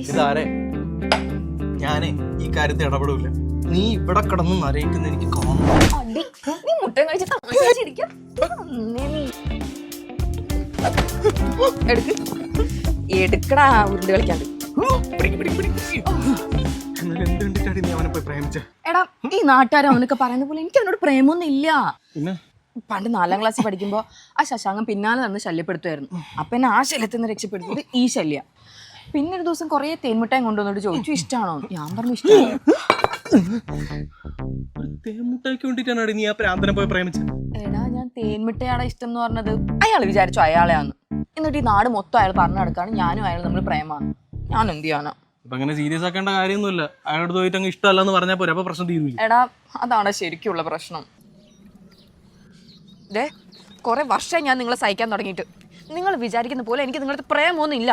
ഇതാരെ ഞാനേ ഈ കാര്യത്തിൽ ഇടപെടൂല. നീ ഇവിടെ കിടന്ന് നരയിക്കുന്ന എനിക്ക് കാണുന്നു. അടി, നീ മുട്ടയും കഴിച്ച് തമാശിച്ചിരിക്കാം. എടുക്കടാ ഉരുണ്ട് കളിക്കാണ്ട്. എന്തുകൊണ്ടിട്ടാണ് നീ അവനെ പോയി പ്രേമിച്ച? എടാ, ഈ നാട്ടുകാരും അവനൊക്കെ പറയുന്ന പോലെ എനിക്ക് അവനോട് പ്രേമൊന്നും ഇല്ല. പിന്നെ പണ്ട് 4ാം ക്ലാസ്സിൽ പഠിക്കുമ്പോ ആ ശശാങ്കൻ പിന്നാലെ നടന്ന് ശല്യപ്പെടുത്തുമായിരുന്നു. അപ്പൊ എന്നെ ആ ശല്യത്തിൽ നിന്ന് രക്ഷപ്പെടുത്തിയത് ഈ ശല്യ. പിന്നെ ഒരു ദിവസം കുറെ തേൻമുട്ടായും കൊണ്ടുവന്നിട്ട് ചോദിച്ചു ഇഷ്ടമാണോ? ഞാൻ പറഞ്ഞു ഇഷ്ടമാണ്. തേൻമുട്ടായിക്ക് വേണ്ടിട്ടാണ് നീ ആ പ്രാന്തനെ പോയി പ്രേമിച്ച? എടാ, ഞാൻ തേൻമിട്ടയാടെ ഇഷ്ടം എന്ന് പറഞ്ഞത് അയാൾ വിചാരിച്ചു അയാളെയാന്ന്. എന്നിട്ട് ഈ നാട് മൊത്തം അയാൾ പറഞ്ഞു നടക്കാണ് ഞാനും അയാൾ നമ്മൾ പ്രേമാണ്. ഞാൻ എന്ത് ചെയ്യാനാ? അപ്പൊ അങ്ങനെ സീരിയസ് ആക്കേണ്ട കാര്യമൊന്നുമില്ല. അയാളോട് പോയിട്ട് അങ്ങ് ഇഷ്ടമല്ലെന്ന് പറഞ്ഞാൽ പോരെ, അപ്പൊ പ്രശ്നം തീരുമില്ല. എടാ, അതാണ് ശരിക്കുള്ള പ്രശ്നം. കുറെ വർഷം ഞാൻ നിങ്ങളെ സഹിക്കാൻ തുടങ്ങിയിട്ട്. നിങ്ങൾ വിചാരിക്കുന്ന പോലെ എനിക്ക് നിങ്ങളുടെ പ്രേമൊന്നും ഇല്ല.